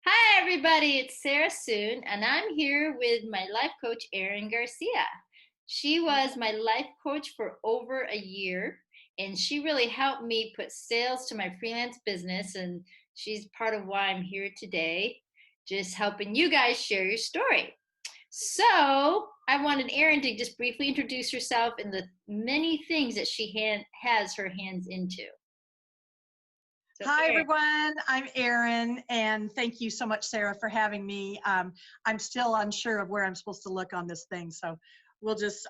Hi, everybody. It's Sarah Soon, and I'm here with my life coach, Erin Garcia. She was my life coach for over a year, and she really helped me put sales to my freelance business. And she's part of why I'm here today, just helping you guys share your story. So, I wanted Erin to just briefly introduce herself and the many things that she has her hands into. So, Hi, Erin. everyone. I'm Erin, and thank you so much, Sarah, for having me. I'm still unsure of where I'm supposed to look on this thing, so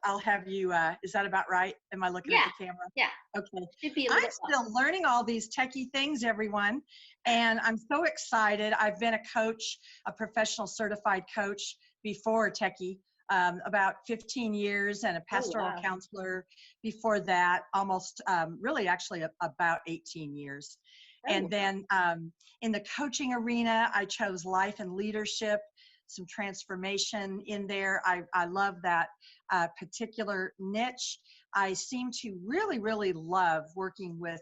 I'll have you, is that about right? Am I looking at Yeah, the camera? yeah, Okay. should be a little I'm bit off. still learning all these techie things, everyone, and I'm so excited. I've been a coach, a professional certified coach before techie, about 15 years, and a Oh, pastoral wow. counselor before that, almost really actually about 18 years. Oh, And then in the coaching arena, I chose life and leadership, some transformation in there. I love that particular niche. I seem to really, really love working with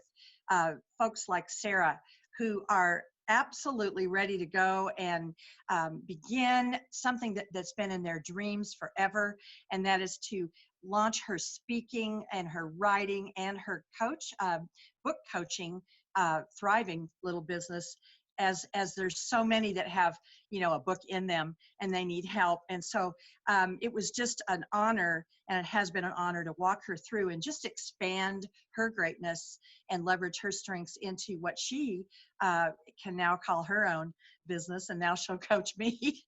folks like Sarah, who are absolutely ready to go and begin something that's been in their dreams forever, and that is to launch her speaking and her writing and her book coaching, thriving little business, as there's so many that have a book in them and they need help. And so it was just an honor, and it has been an honor to walk her through and just expand her greatness and leverage her strengths into what she can now call her own business. And now she'll coach me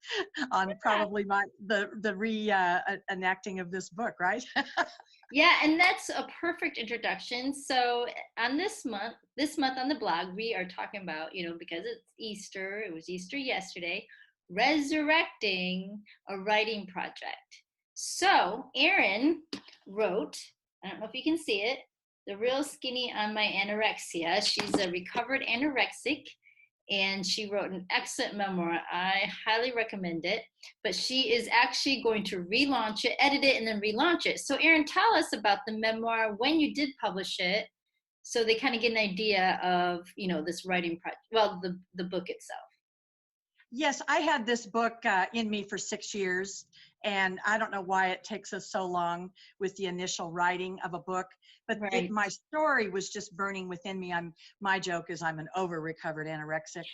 on probably the enacting of this book, right? yeah, and that's a perfect introduction. So on this month on the blog, we are talking about, because it's Easter, it was Easter yesterday, resurrecting a writing project. So Erin wrote, I don't know if you can see it, The Real Skinny on My Anorexia. She's a recovered anorexic, and she wrote an excellent memoir. I highly recommend it. But she is actually going to relaunch it, edit it, and then relaunch it. So, Erin, tell us about the memoir, when you did publish it, so they kind of get an idea of this writing project. Well, the book itself. Yes, I had this book in me for 6 years, and I don't know why it takes us so long with the initial writing of a book, but Right. my story was just burning within me. My joke is I'm an over-recovered anorexic,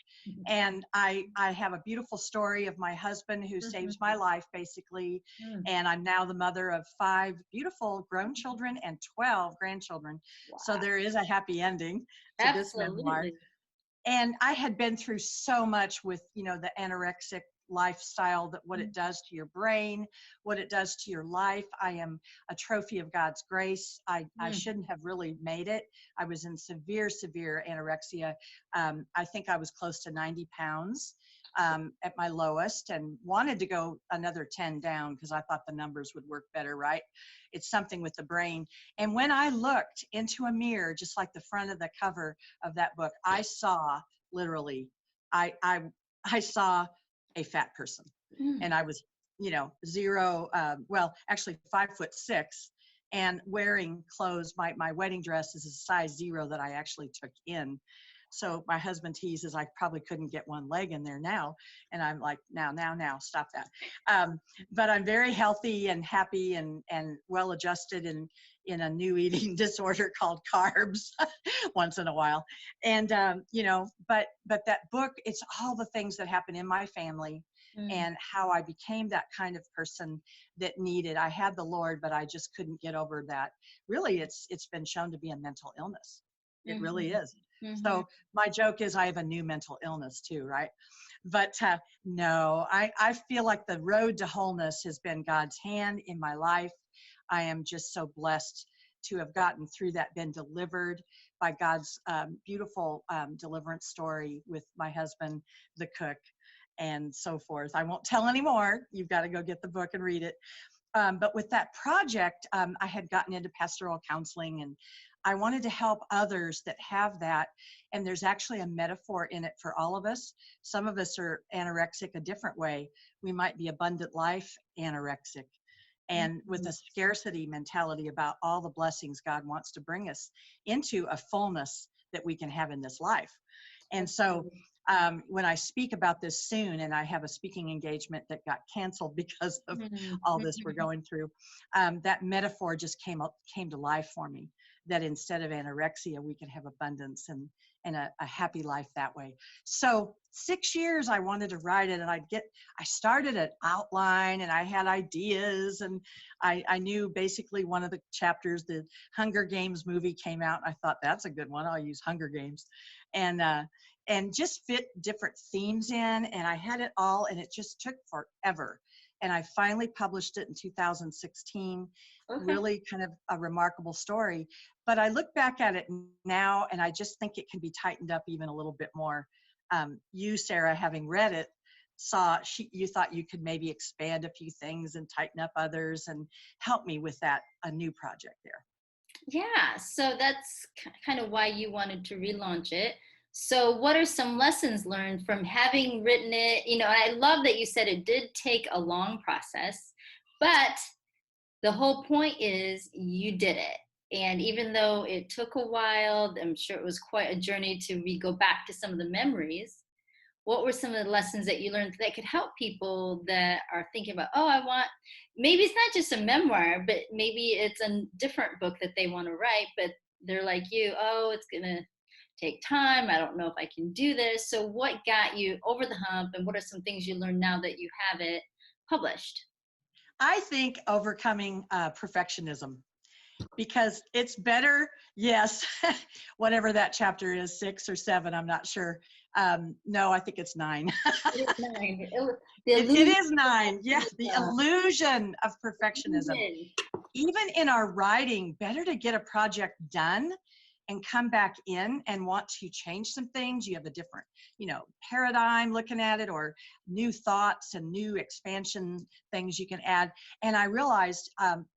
and I have a beautiful story of my husband who saves my life, basically, Mm. and I'm now the mother of 5 beautiful grown children and 12 grandchildren. So Wow. there is a happy ending to this memoir. Absolutely. And I had been through so much with the anorexic lifestyle, that what it does to your brain, what it does to your life. I am a trophy of God's grace. I Mm. shouldn't have really made it. I was in severe anorexia. I think I was close to 90 pounds at my lowest, and wanted to go another 10 down because I thought the numbers would work better, right? It's something with the brain. And when I looked into a mirror, just like the front of the cover of that book, I saw literally, I I I saw a fat person, Mm. and I was, zero, well, actually 5'6", and wearing clothes. My wedding dress is a size 0 that I actually took in. So my husband teases I probably couldn't get one leg in there now, and I'm like, now, stop that. But I'm very healthy and happy and well adjusted, and in a new eating disorder called carbs once in a while. And but that book, it's all the things that happen in my family Mm. and how I became that kind of person that needed. I had the Lord, but I just couldn't get over that. Really, it's been shown to be a mental illness. It really Mhm. is. Mhm. So my joke is I have a new mental illness too, right? But no, I feel like the road to wholeness has been God's hand in my life. I am just so blessed to have gotten through that, been delivered by God's beautiful deliverance story with my husband, the cook, and so forth. I won't tell anymore. You've got to go get the book and read it. But with that project, I had gotten into pastoral counseling, and I wanted to help others that have that. And there's actually a metaphor in it for all of us. Some of us are anorexic a different way. We might be abundant life anorexic, and with a Mhm. scarcity mentality about all the blessings God wants to bring us into a fullness that we can have in this life. And so Absolutely. when I speak about this soon, and I have a speaking engagement that got canceled because of Mhm. all this we're going through, that metaphor just came to life for me. That instead of anorexia, we can have abundance and a happy life that way. So 6 years I wanted to write it, and I started an outline, and I had ideas, and I knew basically one of the chapters, the Hunger Games movie came out. And I thought that's a good one. I'll use Hunger Games, and just fit different themes in. And I had it all, and it just took forever. And I finally published it in 2016. Okay. Really kind of a remarkable story. But I look back at it now, and I just think it can be tightened up even a little bit more. You, Sarah, having read it, you thought you could maybe expand a few things and tighten up others and help me with that, a new project there. Yeah, so that's kind of why you wanted to relaunch it. So, what are some lessons learned from having written it? And I love that you said it did take a long process, but the whole point is you did it. And even though it took a while, I'm sure it was quite a journey to go back to some of the memories. What were some of the lessons that you learned that could help people that are thinking about, oh, I want, maybe it's not just a memoir, but maybe it's a different book that they want to write, but they're like you, oh, it's going to take time. I don't know if I can do this. So, what got you over the hump, and what are some things you learned now that you have it published? I think overcoming perfectionism, because it's better, yes, whatever that chapter is, 6 or 7, I'm not sure. No, I think it's 9. It is nine. The It illusion. is 9. Yeah, the illusion of perfectionism. Even in our writing, better to get a project done and come back in and want to change some things. You have a different, paradigm looking at it, or new thoughts and new expansion things you can add. And I realized,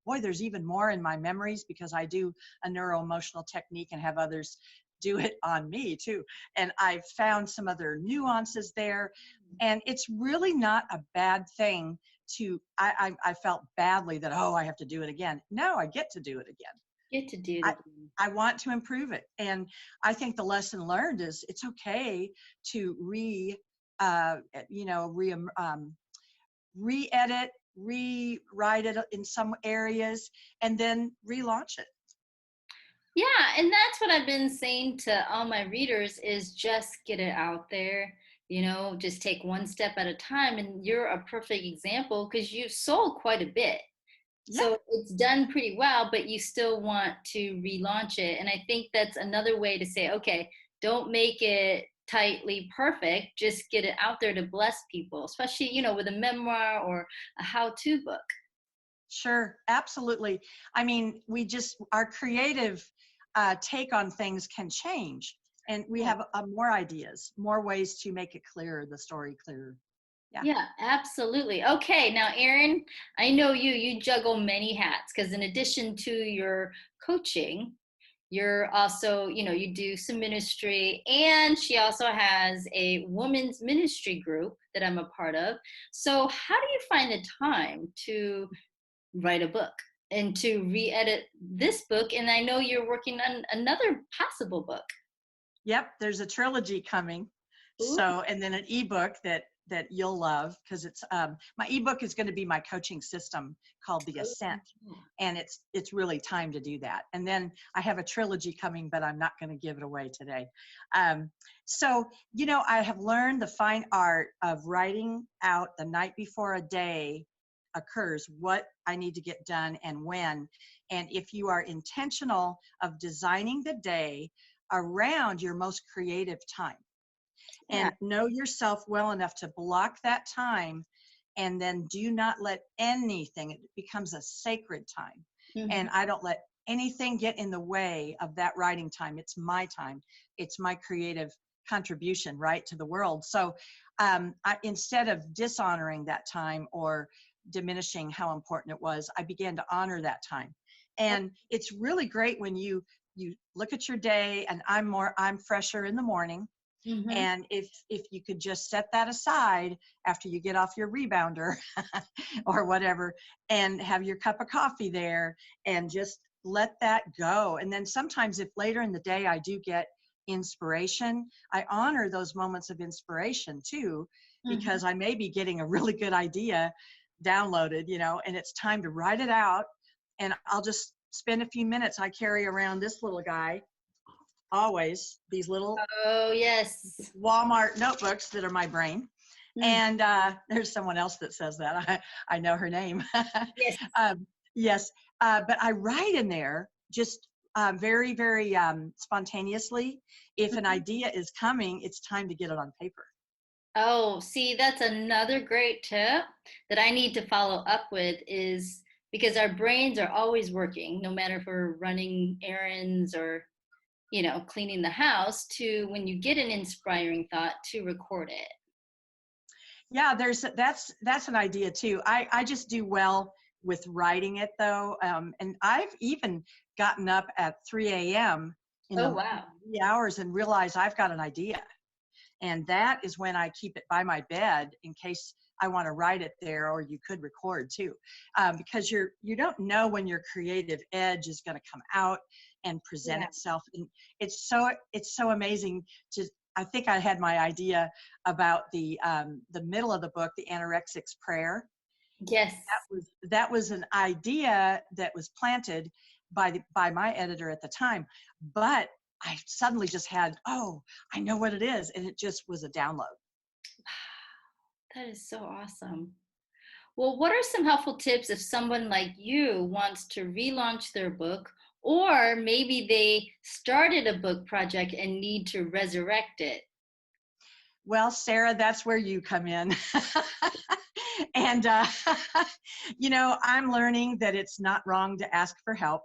boy, there's even more in my memories, because I do a neuro-emotional technique and have others do it on me too. And I've found some other nuances there. And it's really not a bad thing I felt badly that, oh, I have to do it again. No, I get to do it again. Get to do I, it. I want to improve it. And I think the lesson learned is it's okay to re-edit, rewrite it in some areas, and then relaunch it. Yeah, and that's what I've been saying to all my readers is just get it out there. Just take one step at a time. And you're a perfect example because you've sold quite a bit. Yeah, So it's done pretty well, but you still want to relaunch it. And I think that's another way to say, okay, don't make it tightly perfect. Just get it out there to bless people, especially, with a memoir or a how-to book. sure, absolutely. I mean, our creative take on things can change, and we have more ideas, more ways to make it clearer, the story clearer. Yeah. Yeah, absolutely. Okay, now Erin, I know you juggle many hats because in addition to your coaching, you're also, you do some ministry, and she also has a women's ministry group that I'm a part of. So, how do you find the time to write a book and to re-edit this book? And I know you're working on another possible book. Yep, there's a trilogy coming. Ooh. So, and then an ebook that you'll love, because it's my ebook is going to be my coaching system called The Ascent, and it's really time to do that. And then I have a trilogy coming, but I'm not going to give it away today. So, I have learned the fine art of writing out the night before a day occurs what I need to get done and when. And if you are intentional of designing the day around your most creative time, Yeah. and know yourself well enough to block that time, and then do not let anything, it becomes a sacred time. Mhm. And I don't let anything get in the way of that writing time. It's my time. It's my creative contribution, right, to the world. So instead of dishonoring that time or diminishing how important it was, I began to honor that time. And it's really great when you look at your day, and I'm fresher in the morning. Mhm. And if you could just set that aside after you get off your rebounder or whatever, and have your cup of coffee there, and just let that go. And then sometimes, if later in the day I do get inspiration, I honor those moments of inspiration too, Mhm. because I may be getting a really good idea downloaded, and it's time to write it out. And I'll just spend a few minutes. I carry around this little guy always, these little Oh, yes. Walmart notebooks that are my brain. Mm. And there's someone else that says that. I know her name. Yes. Yes, but I write in there just very, very spontaneously. If an Mhm. idea is coming, it's time to get it on paper. Oh, see, that's another great tip that I need to follow up with is because our brains are always working, no matter if we're running errands or, cleaning the house, to when you get an inspiring thought to record it. Yeah, that's an idea too. I just do well with writing it though, and I've even gotten up at 3 a.m. in Oh, the wow. wee hours and realized I've got an idea. And that is when I keep it by my bed in case I want to write it there, or you could record too, because you don't know when your creative edge is going to come out and present Yeah. itself. And it's so amazing to. I think I had my idea about the middle of the book, the Anorexic's Prayer. Yes. That was an idea that was planted by my editor at the time, but I suddenly just had, oh, I know what it is, and it just was a download. That is so awesome. Well, what are some helpful tips if someone like you wants to relaunch their book, or maybe they started a book project and need to resurrect it? Well, Sarah, that's where you come in. And I'm learning that it's not wrong to ask for help,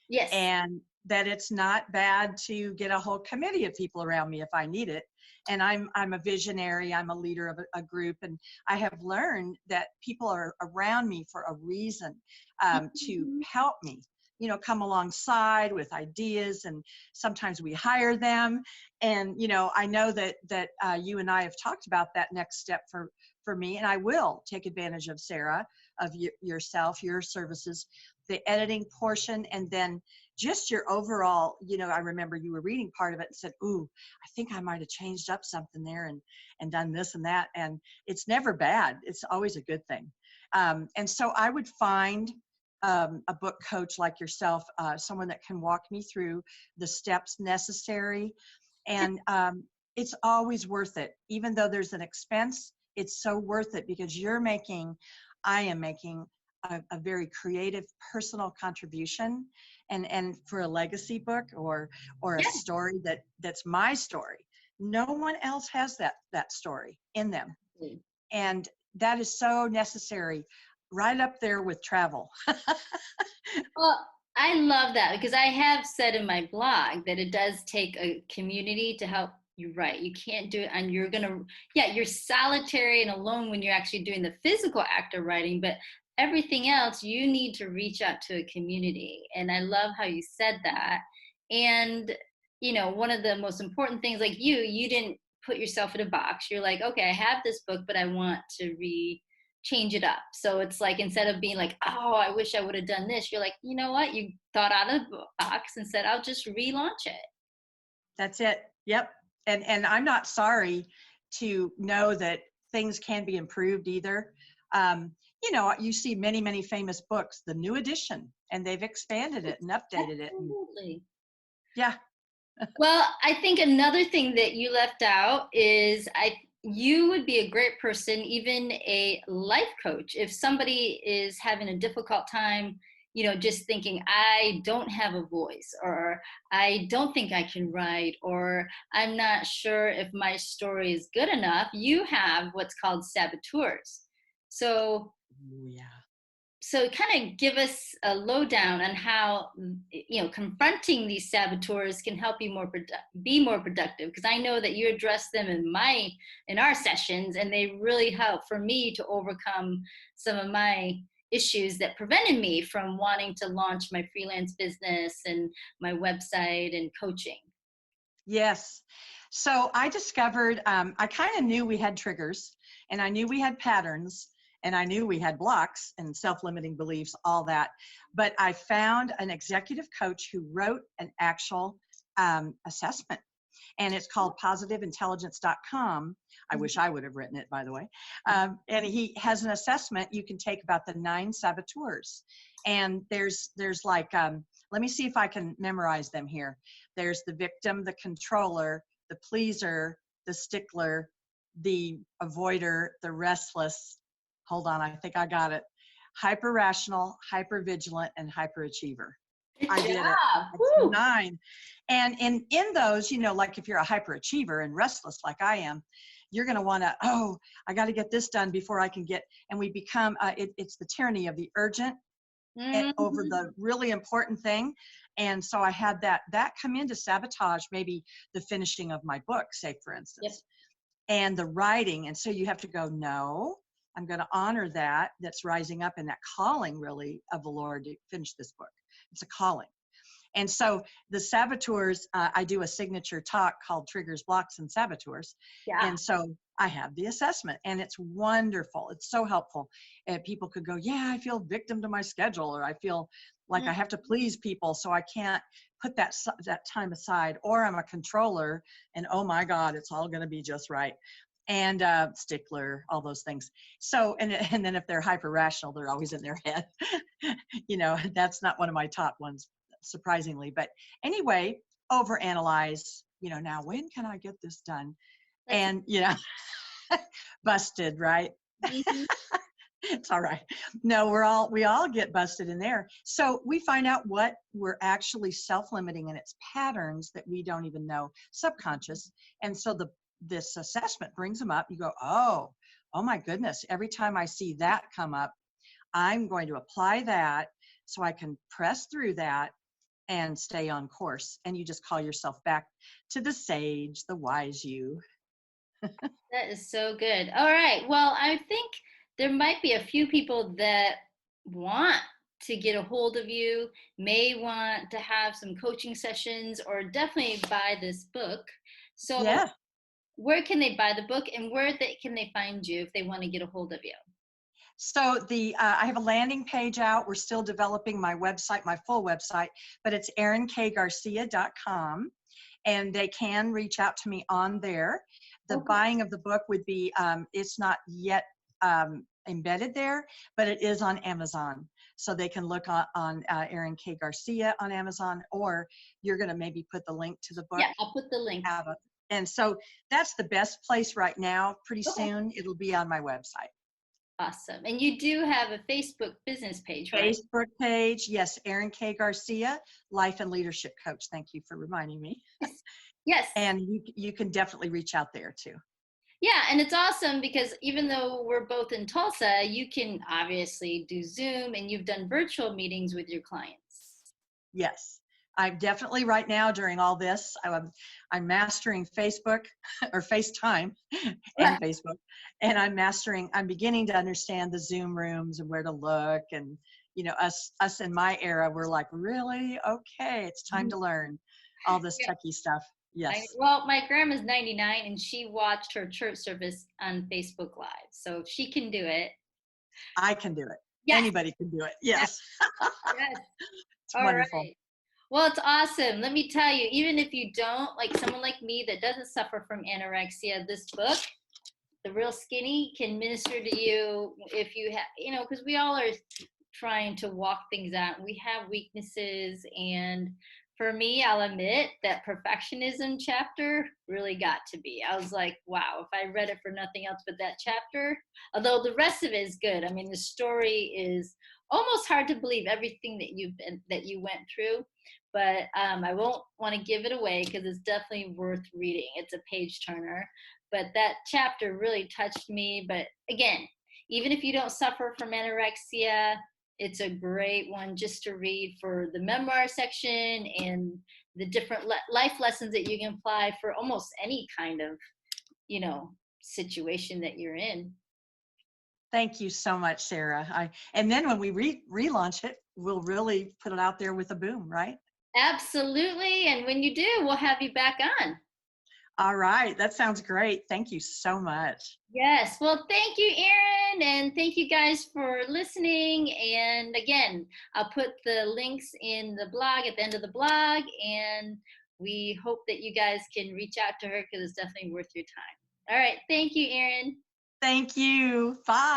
Yes. and that it's not bad to get a whole committee of people around me if I need it. And I'm a visionary, I'm a leader of a group, and I have learned that people are around me for a reason, to Mhm. help me, come alongside with ideas, and sometimes we hire them. And I know that you and I have talked about that next step for me, and I will take advantage of Sarah, of yourself, your services, the editing portion, and then just your overall, I remember you were reading part of it and said, ooh, I think I might have changed up something there and done this and that. And it's never bad. It's always a good thing. And so I would find a book coach like yourself, someone that can walk me through the steps necessary. And it's always worth it. Even though there's an expense, it's so worth it because I am making a very creative personal contribution, and for a legacy book or a Yeah. story that's my story. No one else has that story in them, and that is so necessary, right up there with travel. Well, I love that because I have said in my blog that it does take a community to help you write. You can't do it and you're solitary and alone when you're actually doing the physical act of writing, but everything else you need to reach out to a community. And I love how you said that. And, one of the most important things, like you didn't put yourself in a box. You're like, okay, I have this book, but I want to change it up. So it's like instead of being like, oh, I wish I would have done this, you're like, you know what? You thought out of the box and said, I'll just relaunch it. That's it. Yep. And I'm not sorry to know that things can be improved either. um, you see many, many famous books, the new edition, and they've expanded it and updated it, and Absolutely. yeah. Well, I think another thing that you left out is you would be a great person, even a life coach, if somebody is having a difficult time, just thinking, I don't have a voice, or I don't think I can write, or I'm not sure if my story is good enough. You have what's called saboteurs. So Ooh, yeah. kind of give us a lowdown on how confronting these saboteurs can help you be more productive, because I know that you address them in our sessions, and they really help for me to overcome some of my issues that prevented me from wanting to launch my freelance business and my website and coaching. Yes. So I discovered, I kind of knew we had triggers, and I knew we had patterns, and I knew we had blocks and self-limiting beliefs, all that. But I found an executive coach who wrote an actual assessment. and it's called positiveintelligence.com. I wish I would have written it, by the way. And he has an assessment you can take about the 9 saboteurs. And there's like, let me see if I can memorize them here. There's the victim, the controller, the pleaser, the stickler, the avoider, the restless. Hold on, I think I got it. Hyper rational, hyper vigilant, and hyper achiever. I did it. That's 9. And in those, you know, like if you're a hyperachiever and restless like I am, you're going to want to, oh, I got to get this done before I can get, and we become, it's the tyranny of the urgent over the really important thing. And so I had that come into sabotage, maybe the finishing of my book, say, for instance, Yep. and the writing. And so you have to go, no, I'm going to honor that's rising up in that calling, really, of the Lord to finish this book. It's a calling. And so the saboteurs, I do a signature talk called Triggers, Blocks, and Saboteurs. Yeah. And so I have the assessment, and it's wonderful. It's so helpful. And people could go, yeah, I feel victim to my schedule, or I feel like I have to please people, so I can't put that time aside, or I'm a controller, and oh my God, it's all going to be just right. And stickler, all those things. So, and then if they're hyper rational, they're always in their head. You know, that's not one of my top ones, surprisingly. But anyway, overanalyze, you know, now when can I get this done? And, you know, busted, right? It's all right. No, we all get busted in there. So we find out what we're actually self-limiting, and it's patterns that we don't even know, subconscious. And so this assessment brings them up. You go, oh my goodness. Every time I see that come up, I'm going to apply that so I can press through that and stay on course. And you just call yourself back to the sage, the wise you. That is so good. All right. Well, I think there might be a few people that want to get a hold of you, may want to have some coaching sessions, or definitely buy this book. So Yeah. where can they buy the book, and where can they find you if they want to get a hold of you? So I have a landing page out. We're still developing my website, my full website, but it's erinKgarcia.com, and they can reach out to me on there. The buying of the book would be, it's not yet embedded there, but it is on Amazon. So they can look on Erin K. Garcia on Amazon, or you're going to maybe put the link to the book. Yeah, I'll put the link. And so that's the best place right now. Pretty soon it'll be on my website. Awesome. And you do have a Facebook business page, right? Facebook page, yes, Erin K. Garcia, Life and Leadership Coach. Thank you for reminding me. Yes. And you can definitely reach out there too. Yeah, and it's awesome because even though we're both in Tulsa, you can obviously do Zoom, and you've done virtual meetings with your clients. Yes. I'm definitely right now during all this, I'm mastering Facebook or FaceTime and Facebook, and I'm beginning to understand the Zoom rooms and where to look. And, you know, us in my era, we're like, really? Okay, it's time to learn all this techie stuff. Yes. Well, my grandma's 99, and she watched her church service on Facebook Live. So if she can do it, I can do it. Yes. Anybody can do it. Yes. Yes. It's wonderful. Right. Well, it's awesome. Let me tell you, even if you don't, like someone like me that doesn't suffer from anorexia, this book, The Real Skinny, can minister to you if you have, you know, because we all are trying to walk things out. We have weaknesses. And for me, I'll admit that perfectionism chapter really got to me. I was like, wow, if I read it for nothing else but that chapter, although the rest of it is good. I mean, the story is almost hard to believe, everything that you went through. But I won't want to give it away because it's definitely worth reading. It's a page turner. But that chapter really touched me. But again, even if you don't suffer from anorexia, it's a great one just to read for the memoir section and the different life lessons that you can apply for almost any kind of, you know, situation that you're in. Thank you so much, Sarah. And then when we relaunch it, we'll really put it out there with a boom, right? Absolutely. And when you do, we'll have you back on. All right. That sounds great. Thank you so much. Yes. Well, thank you, Erin. And thank you guys for listening. And again, I'll put the links in the blog at the end of the blog. And we hope that you guys can reach out to her because it's definitely worth your time. All right. Thank you, Erin. Thank you. Bye.